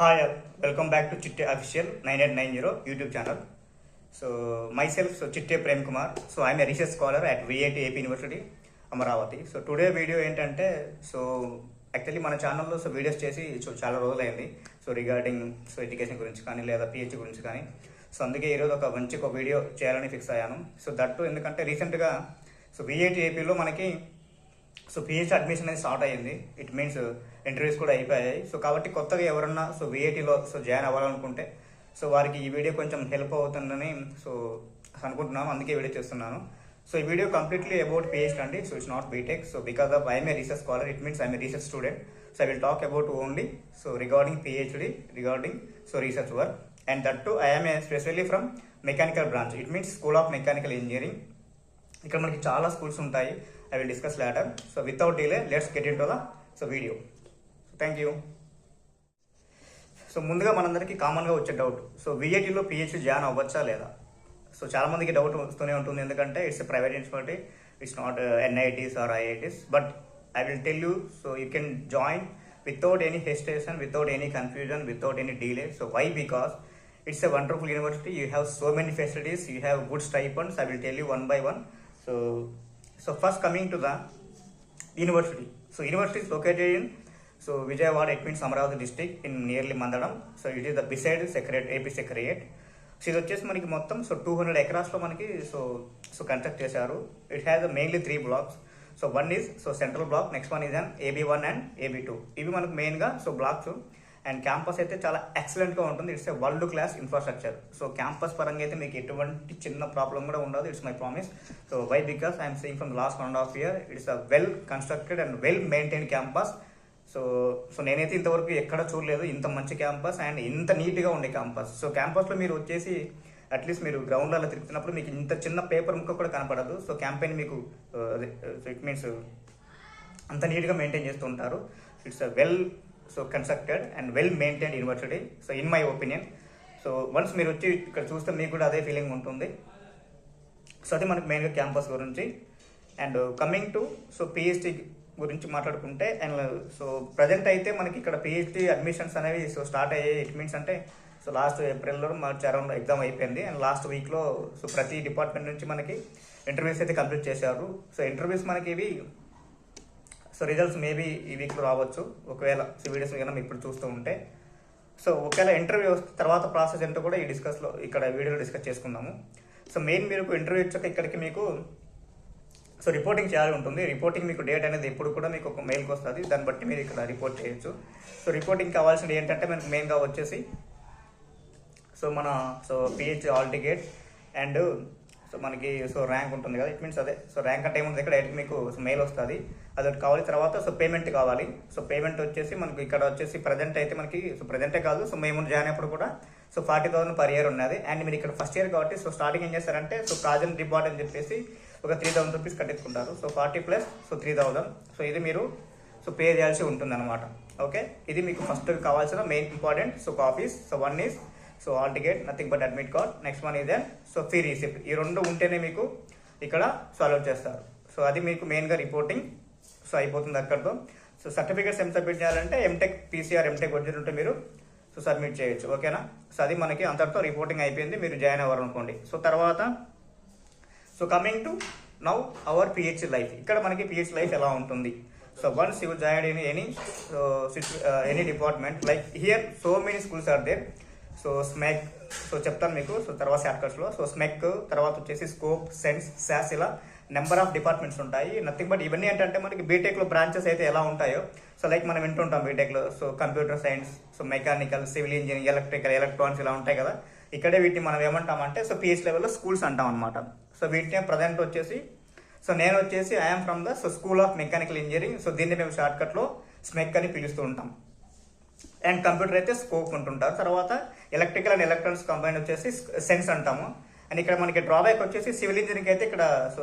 Hi, welcome back to Chitte Official 9890 YouTube channel. So myself, Chitte Prem Kumar. So I'm a research scholar at VIT AP University, Amaravati. So today video ఏంటంటే actually మన ఛానల్లో videos చేసి చాలా రోజులైంది. Regarding education గురించి కానీ లేదా pH గురించి కానీ. అందుకే ఈరోజు ఒక మంచి వీడియో చేయాలని ఫిక్స్ అయ్యాను. దట్టు ఎందుకంటే రీసెంట్గా VIT APలో మనకి పిహెచ్ అడ్మిషన్ అనేది స్టార్ట్ అయ్యింది. ఇట్ మీన్స్ ఇంటర్వ్యూస్ కూడా అయిపోయాయి. కాబట్టి కొత్తగా ఎవరన్నా VITలో జాయిన్ అవ్వాలనుకుంటే వారికి ఈ వీడియో కొంచెం హెల్ప్ అవుతుందని అనుకుంటున్నాను. అందుకే వీడియో చేస్తున్నాను. ఈ వీడియో కంప్లీట్లీ అబౌట్ పిహెచ్ అండి. It's not BTech. Because of I'm a research scholar, it means I'm a research student. I will talk about only regarding PhD, regarding research work. And that too I'm a specially from mechanical branch. It means school of mechanical engineering. ఇక్కడ మనకి చాలా schools ఉంటాయి. I will discuss later. Without delay, let's get into the video. Thank you. ముందుగా మనందరికీ కామన్గా వచ్చే doubt, VITలో PhD join అవ్వచ్చా లేదా? చాలా మందికి డౌట్ వస్తూనే ఉంటుంది. ఎందుకంటే it's private institute, it's not NITs or IITs. But I will tell you, you can join without any hesitation, without any confusion, without any delay. Why? Because it's a wonderful university. You have so many facilities, you have good stipends. I will tell you one by one. So first coming to the university. University is located in Vijayawada. It means Amaravati district in nearly Mandadam. It is the beside AP Secretariat. ఇది వచ్చేసి మనకి మొత్తం 200 acres లో మనకి construct చేశారు. It has mainly 3 blocks. One is central block, next one is AB1 and AB2. ఇవి మనకు మెయిన్గా బ్లాక్స్. అండ్ క్యాంపస్ అయితే చాలా ఎక్సలెంట్గా ఉంటుంది. It's a world class infrastructure. Campus పరంగా అయితే మీకు ఎటువంటి చిన్న ప్రాబ్లం కూడా ఉండదు. It's my promise. Why? Because I'm seeing from last 1.5 year it's a well constructed and well maintain campus. నేనైతే ఇంతవరకు ఎక్కడ చూడలేదు ఇంత మంచి క్యాంపస్ అండ్ ఇంత నీట్గా ఉండే క్యాంపస్. క్యాంపస్లో మీరు వచ్చేసి అట్లీస్ట్ మీరు గ్రౌండ్లలో తిరుగుతున్నప్పుడు మీకు ఇంత చిన్న పేపర్ ముక్క కూడా కనపడదు. క్యాంపెయిన్ మీకు ఇట్ మీన్స్ అంత నీట్గా మెయింటైన్ చేస్తూ ఉంటారు. It's a well constructed and well maintained university. In my opinion. Once మీరు వచ్చి ఇక్కడ చూస్తే మీకు కూడా అదే ఫీలింగ్ ఉంటుంది. అది మనకి మెయిన్గా క్యాంపస్ గురించి. అండ్ కమింగ్ టు PhD గురించి మాట్లాడుకుంటే, అండ్ ప్రజెంట్ అయితే మనకి ఇక్కడ PhD అడ్మిషన్స్ అనేవి స్టార్ట్ అయ్యాయి. ఇట్ మీన్స్ అంటే లాస్ట్ ఏప్రిల్లో మార్చ్ అరౌండ్ ఎగ్జామ్ అయిపోయింది. అండ్ లాస్ట్ వీక్లో ప్రతి డిపార్ట్మెంట్ నుంచి మనకి ఇంటర్వ్యూస్ అయితే కంప్లీట్ చేశారు. ఇంటర్వ్యూస్ మనకి ఇవి రిజల్ట్స్ మేబీ ఈ వీక్లో రావచ్చు, ఒకవేళ వీడియోస్ కన్నా మీరు ఇప్పుడు చూస్తూ ఉంటే. ఒకవేళ ఇంటర్వ్యూ తర్వాత ప్రాసెస్ ఏంటో కూడా ఇక్కడ వీడియోలో డిస్కస్ చేసుకుందాము. మెయిన్ మీరు ఇంటర్వ్యూ వచ్చాక ఇక్కడికి మీకు రిపోర్టింగ్ చేయాలి ఉంటుంది. రిపోర్టింగ్ మీకు డేట్ అనేది ఎప్పుడు కూడా మీకు ఒక మెయిల్కి వస్తుంది. దాన్ని బట్టి మీరు ఇక్కడ రిపోర్ట్ చేయొచ్చు. రిపోర్టింగ్ కావాల్సింది ఏంటంటే మనకు మెయిన్గా వచ్చేసి మన PhD హాల్ టికెట్ అండ్ మనకి ర్యాంక్ ఉంటుంది కదా. ఇట్ మీన్స్ అదే ర్యాంక్ అంటే ఏముంది ఇక్కడ మీకు మెయిల్ వస్తుంది, అదొకటి కావాలి. తర్వాత పేమెంట్ కావాలి. పేమెంట్ వచ్చేసి మనకి ఇక్కడ వచ్చేసి ప్రజెంట్ అయితే మనకి ప్రజెంటే కాదు, మేము జాయిన్ అయినప్పుడు కూడా 40,000 per year ఉన్నది. అండ్ మీరు ఇక్కడ ఫస్ట్ ఇయర్ కాబట్టి స్టార్టింగ్ ఏం చేస్తారంటే ప్రాజెక్ట్ రిపోర్ట్ అని చెప్పేసి ఒక 3,000 rupees కట్టించుకుంటారు. 40 plus 3,000. ఇది మీరు పే చేయాల్సి ఉంటుంది అనమాట. ఓకే, ఇది మీకు ఫస్ట్ కావాల్సిన main important copies. One is hall ticket, nothing but admit card. Next one is fee receipt. ఈ రెండు ఉంటేనే మీకు ఇక్కడ సాల్వ్ చేస్తారు. అది మీకు మెయిన్గా రిపోర్టింగ్ అయిపోతుంది అక్కడితో. సర్టిఫికేట్స్ ఏం సబ్మిట్ చేయాలంటే ఎంటెక్ PCR ఎంటెక్ ఒరిజినల్ ఉంటే మీరు సబ్మిట్ చేయొచ్చు. ఓకేనా? అది మనకి అంతటితో రిపోర్టింగ్ అయిపోయింది. మీరు జాయిన్ అవ్వాలనుకోండి. తర్వాత coming to now our PhD life. ఇక్కడ మనకి PhD లైఫ్ ఎలా ఉంటుంది? Once you join in any department like here many schools are there. SMEC చెప్తాను మీకు తర్వాత షార్ట్కట్స్లో. స్మెక్ తర్వాత వచ్చేసి స్కోప్, సెన్స్, SAS ఇలా నెంబర్ ఆఫ్ డిపార్ట్మెంట్స్ ఉంటాయి. నథింగ్ బట్ ఇవన్నీ ఏంటంటే మనకి బీటెక్లో బ్రాంచెస్ అయితే ఎలా ఉంటాయో లైక్ మనం వింటుంటాం బీటెక్లో computer science, mechanical, civil engineering, electrical, electronics ఇలా ఉంటాయి కదా. ఇక్కడే వీటిని మనం ఏమంటామంటే PhD లెవెల్లో స్కూల్స్ అంటాం అనమాట. వీటిని ప్రజెంట్ వచ్చేసి నేను వచ్చేసి I'm from the school of mechanical engineering. దీన్ని మేము షార్ట్కట్లో స్మెక్ అని పిలుస్తూ ఉంటాం. అండ్ కంప్యూటర్ అయితే స్కోప్ ఉంటుంటారు. తర్వాత ఎలక్ట్రికల్ అండ్ ఎలక్ట్రానిక్స్ కంబైన్ వచ్చేసి సెన్స్ అంటాము. అండ్ ఇక్కడ మనకి డ్రాబ్యాక్ వచ్చేసి సివిల్ ఇంజనీరింగ్ అయితే ఇక్కడ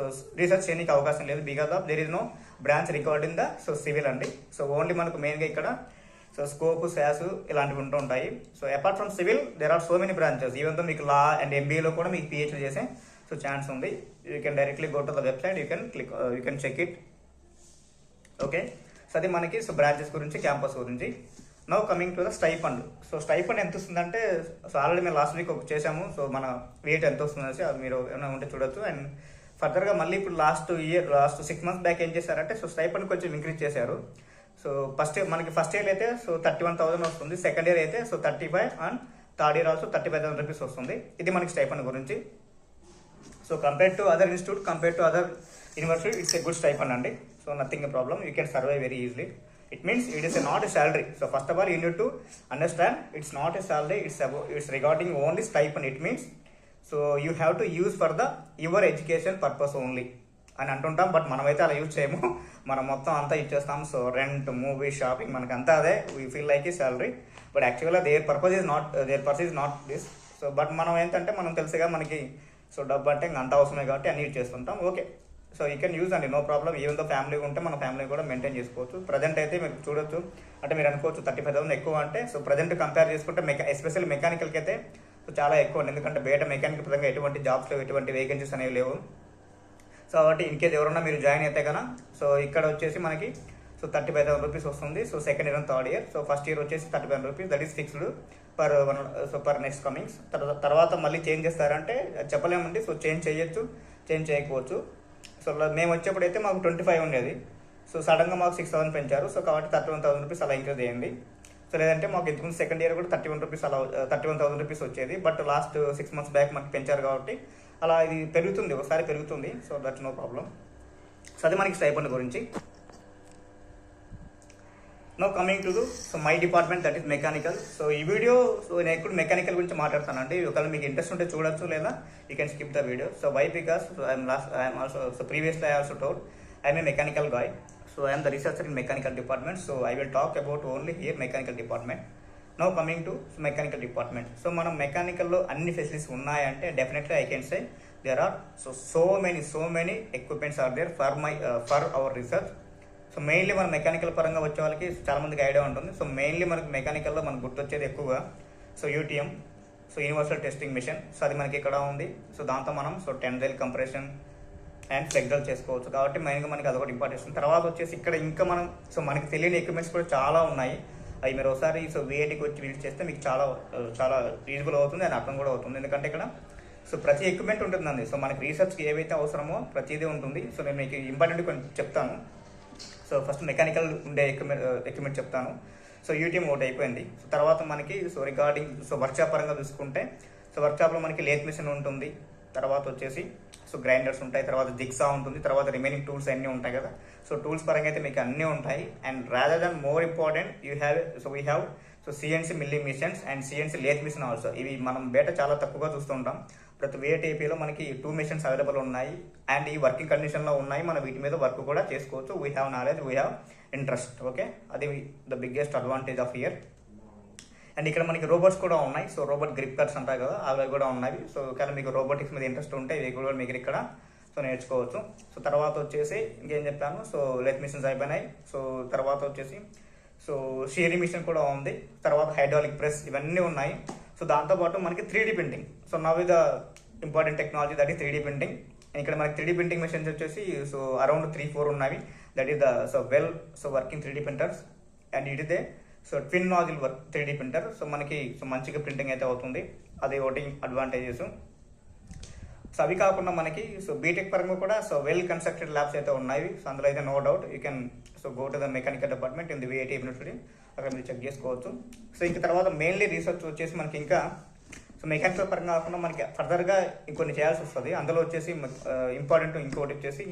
రీసెర్చ్ చేయడానికి అవకాశం లేదు. Because of there is no branch record in the civil అండి. ఓన్లీ మనకు మెయిన్గా ఇక్కడ స్కోప్, SAS ఇలాంటివి ఉంటూ ఉంటాయి. Apart from civil there are so many branches. Even though మీకు లా అండ్ MBAలో కూడా మీకు PhD చేసే ఛాన్స్ ఉంది. You can directly go to the website, you can check it. Okay, అది మనకి బ్రాంచెస్ గురించి, క్యాంపస్ గురించి. Now coming to the stipend. So stipend ఎంత వస్తుందంటే, సో ఆల్రెడీ మేము లాస్ట్ వీక్ ఒక చేసాము. సో మన వెయిట్ ఎంత వస్తుందనేసి అది మీరు ఏమైనా ఉంటే చూడొచ్చు. అండ్ ఫర్దర్గా మళ్ళీ ఇప్పుడు లాస్ట్ 6 months బ్యాక్ ఏం చేశారంటే, సో స్టైఫండ్ కొంచెం ఇంక్రీజ్ చేశారు. సో మనకి ఫస్ట్ ఇయర్ అయితే సో 31,000 వస్తుంది, సెకండ్ ఇయర్ అయితే so 35, and third year also 35,000 rupees వస్తుంది. ఇది మనకి స్టైఫండ్ గురించి. So compare to other institute, compare to other university, it's a good stipend అండి. So nothing a problem, you can survive very easily. It means it is not a salary. So first of all, you need to understand it's not a salary. It's regarding only stipend. It means so you have to use for your education purpose only అని అంటుంటాం. But మనమైతే అలా use చేయము, మనం మొత్తం అంతా ఇచ్చేస్తాం. So rent, movie, shopping, మనకి అంతా అదే. We feel like a salary, but యాక్చువల్గా their purpose is not this. So but మనం ఏంటంటే, మనం తెలుసుగా మనకి సో డబ్బు అంటే ఇంకా అంత అవసరమే కాబట్టి అన్ని చేస్తుంటాం. Okay, so you can use అండి, no problem. Even though family ఉంటే మన ఫ్యామిలీ కూడా మెయింటైన్ చేసుకోవచ్చు. ప్రజెంట్ అయితే మీరు చూడొచ్చు, అంటే మీరు అనుకోవచ్చు 35,000 ఎక్కువ అంటే. సో ప్రజెంట్ కంపేర్ చేసుకుంటే ఎస్పెషల్లీ మెకానికల్కి అయితే సో చాలా ఎక్కువ అండి. ఎందుకంటే బయట మెకానికల్ పరంగా ఎటువంటి జాబ్స్ లేవు, ఎటువంటి వేకెన్సీస్ అనేవి లేవు. సో కాబట్టి ఇన్ కేస్ ఎవరన్నా మీరు జాయిన్ అయితే కన్నా, సో ఇక్కడ వచ్చేసి మనకి సో 35,000 రూపీస్ వస్తుంది. So second year and third year. So first year వచ్చేసి 35,000 rupees, that is fixed per next Cummins. తర్వాత మళ్ళీ చేంజ్ చేస్తారంటే చెప్పలేమండి. సో చేంజ్ చేయొచ్చు, చేంజ్ చేయకపోవచ్చు. సో మేము వచ్చేప్పుడు అయితే మాకు 25 ఉండేది. సో సడన్గా మాకు 6,000 పెంచారు. సో కాబట్టి 31,000 రూపీస్ అలా ఇంక్రీజ్ చేయండి. సో లేదంటే మాకు ఇంతకుముందు సెకండ్ ఇయర్ కూడా 31 రూపీస్ అలా 31,000 రూపీస్ వచ్చేది. బట్ లాస్ట్ 6 months బ్యాక్ మనకి పెంచారు కాబట్టి అలా ఇది పెరుగుతుంది, ఒకసారి పెరుగుతుంది. So that's no problem. So అది మనకి స్టైఫండ్ గురించి. No coming to so my department, that is mechanical. So ఈ వీడియో సో నేను ఎప్పుడు మెకానికల్ గురించి మాట్లాడతానండి. ఒకవేళ మీకు ఇంట్రెస్ట్ ఉంటే చూడొచ్చు, లేదా you can skip the video. So why, because I'm also so previously I also told I'm a mechanical guy. So I'm the researcher in mechanical department. So I will talk about only here mechanical department. No coming to mechanical department. So మనం మెకానికల్లో అన్ని facilities ఉన్నాయంటే definitely I can say there are so many equipments are there for our research. So mainly మన mechanical పరంగా వచ్చే వాళ్ళకి చాలా మందికి ఐడియా ఉంటుంది. సో మెయిన్లీ మనకి మెకానికల్లో మనకు గుర్తొచ్చేది ఎక్కువగా so UTM, so universal testing machine. So అది మనకి ఇక్కడ ఉంది. సో దాంతో మనం so tensile compression and flexural చేసుకోవచ్చు. కాబట్టి మెయిన్గా మనకి అదొకటి ఇంపార్టెన్స్. తర్వాత వచ్చేసి ఇక్కడ ఇంకా మనం సో మనకి తెలియని ఎక్విప్మెంట్స్ కూడా చాలా ఉన్నాయి. అవి మీరు ఒకసారి సో విఐటీకి వచ్చి విజిట్ చేస్తే మీకు చాలా యూజ్ఫుల్ అవుతుంది అండ్ అర్థం కూడా అవుతుంది. ఎందుకంటే ఇక్కడ సో ప్రతి ఎక్విప్మెంట్ ఉంటుందండి. సో మనకి రీసెర్చ్కి ఏవైతే అవసరమో ప్రతిదీ ఉంటుంది. సో నేను మీకు ఇంపార్టెంట్ కొంచెం చెప్తాను. సో ఫస్ట్ మెకానికల్ ఉండే ఎక్విప్మెంట్ చెప్తాను. సో యూటీఎం ఒకటి అయిపోయింది. సో తర్వాత మనకి సో రిగార్డింగ్ సో వర్క్షాప్ పరంగా చూసుకుంటే, సో వర్క్షాప్లో మనకి లేత్ మిషన్ ఉంటుంది. తర్వాత వచ్చేసి సో గ్రైండర్స్ ఉంటాయి, తర్వాత జిగ్సా ఉంటుంది, తర్వాత రిమైనింగ్ టూల్స్ అన్నీ ఉంటాయి కదా. సో టూల్స్ పరంగా అయితే మీకు అన్నీ ఉంటాయి. And rather than more important we have so CNC milling machines and CNC lathe machine also. ఇవి మనం బయట చాలా తక్కువగా చూస్తుంటాం. ప్రతి VITలో మనకి 2 మిషన్స్ అవైలబుల్ ఉన్నాయి అండ్ ఈ వర్కింగ్ కండిషన్లో ఉన్నాయి. మనం వీటి మీద వర్క్ కూడా చేసుకోవచ్చు. We have knowledge, we have interest. Okay, అది the biggest advantage of here. And ఇక్కడ మనకి రోబోట్స్ కూడా ఉన్నాయి. సో రోబోట్ గ్రిప్ కట్స్ అంటాయి కదా, అవి కూడా ఉన్నాయి. సో ఒకవేళ మీకు రోబోటిక్స్ మీద ఇంట్రెస్ట్ ఉంటే ఇవి కూడా మీకు ఇక్కడ సో నేర్చుకోవచ్చు. సో తర్వాత వచ్చేసి ఇంకేం చెప్పాను, సో లెత్ మిషన్స్ అయిపోయినాయి. సో తర్వాత వచ్చేసి సో షీరింగ్ మిషన్ కూడా ఉంది. తర్వాత హైడ్రాలిక్ ప్రెస్, ఇవన్నీ ఉన్నాయి. సో దాంతోపాటు మనకి 3D printing. So now the important technology that is 3D printing. ఇక్కడ మనకి 3D ప్రింటింగ్ మెషిన్స్ వచ్చేసి సో అరౌండ్ 3-4 ఉన్నవి. That is the so working 3D printers. And it is they so twin nozzle 3D printer. So మనకి so మంచిగా printing అయితే అవుతుంది. అది ఒకటి అడ్వాంటేజెస్. సో అవి కాకుండా మనకి సో బీటెక్ పరంగా కూడా సో వెల్ కన్స్ట్రక్టెడ్ ల్యాబ్స్ అయితే ఉన్నాయి. సో అందులో అయితే no doubt you can so go to the mechanical department in the VIT university, అక్కడ మీరు చెక్ చేసుకోవచ్చు. సో ఇంక తర్వాత మెయిన్లీ రీసెర్చ్ వచ్చేసి మనకి ఇంకా సో మెకానికల్ పరంగా కాకుండా మనకి ఫర్దర్గా ఇంకొన్ని చేయాల్సి వస్తుంది. అందులో వచ్చేసి ఇంపార్టెంట్ ఇంకోటి వచ్చేసి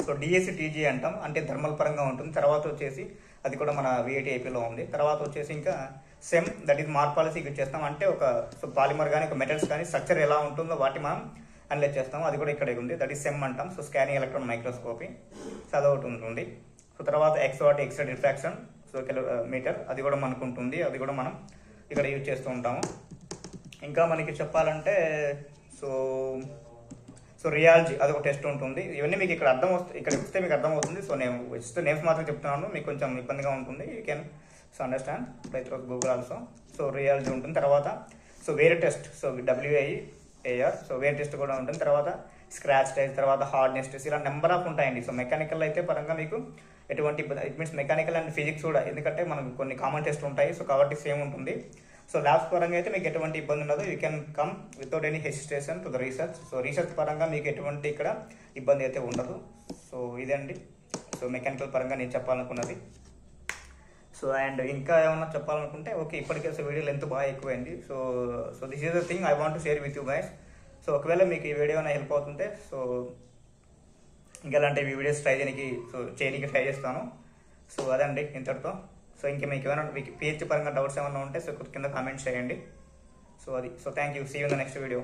సో DSC-TG అంటాం, అంటే థర్మల్ పరంగా ఉంటుంది. తర్వాత వచ్చేసి అది కూడా మన VIT-IPలో ఉంది. తర్వాత వచ్చేసి ఇంకా సెమ్, దట్ ఈస్ మార్పాలసీ యూజ్ చేస్తాం. అంటే ఒక సో పాలిమర్ కానీ ఒక మెటల్స్ కానీ స్ట్రక్చర్ ఎలా ఉంటుందో వాటి మనం అనలైజ్ చేస్తాం. అది కూడా ఇక్కడ ఉంది, దట్ ఈస్ సెమ్ అంటాం. So scanning electron microscopy, so అదొకటి ఉంటుంది. సో తర్వాత ఎక్స్రే రిఫ్రాక్షన్ సో మీటర్, అది కూడా మనకు ఉంటుంది. అది కూడా మనం ఇక్కడ యూజ్ చేస్తూ ఉంటాము. ఇంకా మనకి చెప్పాలంటే సో రియాలజీ, అది ఒక టెస్ట్ ఉంటుంది. ఇవన్నీ మీకు ఇక్కడ ఇక్కడ ఇస్తే మీకు అర్థమవుతుంది. సో నేను ఇస్తే నేమ్స్ మాత్రం చెప్తున్నాను, మీకు కొంచెం ఇబ్బందిగా ఉంటుంది. You can so understand by through Google also. So rheology ఉంటుంది. తర్వాత సో వేరే టెస్ట్, సో WIAR, సో వేరే టెస్ట్ కూడా ఉంటుంది. తర్వాత స్క్రాచ్ టెస్ట్, తర్వాత హార్డ్నెస్ టెస్ట్, ఇలా నెంబర్ ఆఫ్ ఉంటాయండి. సో మెకానికల్ అయితే పరంగా మీకు ఎటువంటి ఇబ్బంది, it means mechanical and physics కూడా, ఎందుకంటే మనకు కొన్ని కామన్ టెస్ట్ ఉంటాయి. సో కాబట్టి సేమ్ ఉంటుంది. సో ల్యాబ్స్ పరంగా అయితే మీకు ఎటువంటి ఇబ్బంది ఉండదు. You can come without any hesitation to the research. So research పరంగా మీకు ఎటువంటి ఇక్కడ ఇబ్బంది అయితే ఉండదు. సో ఇదండి సో మెకానికల్ పరంగా నేను చెప్పాలనుకున్నది. సో అండ్ ఇంకా ఏమన్నా చెప్పాలనుకుంటే ఓకే, ఇప్పటికే సో వీడియో లెంత్ బాగా ఎక్కువైంది. So so this is the thing I want to share with you guys. So ఒకవేళ మీకు ఈ వీడియో ఏమైనా హెల్ప్ అవుతుంటే సో ఇంకా ఇలాంటి వీడియోస్ చేయడానికి ట్రై చేస్తాను. సో అదండి ఇంతటితో. సో ఇంకా మీకు ఏమైనా పిహెచ్ పరంగా డౌట్స్ ఏమైనా ఉంటే సో కింద కామెంట్స్ చేయండి. So thank you. See you in the next video.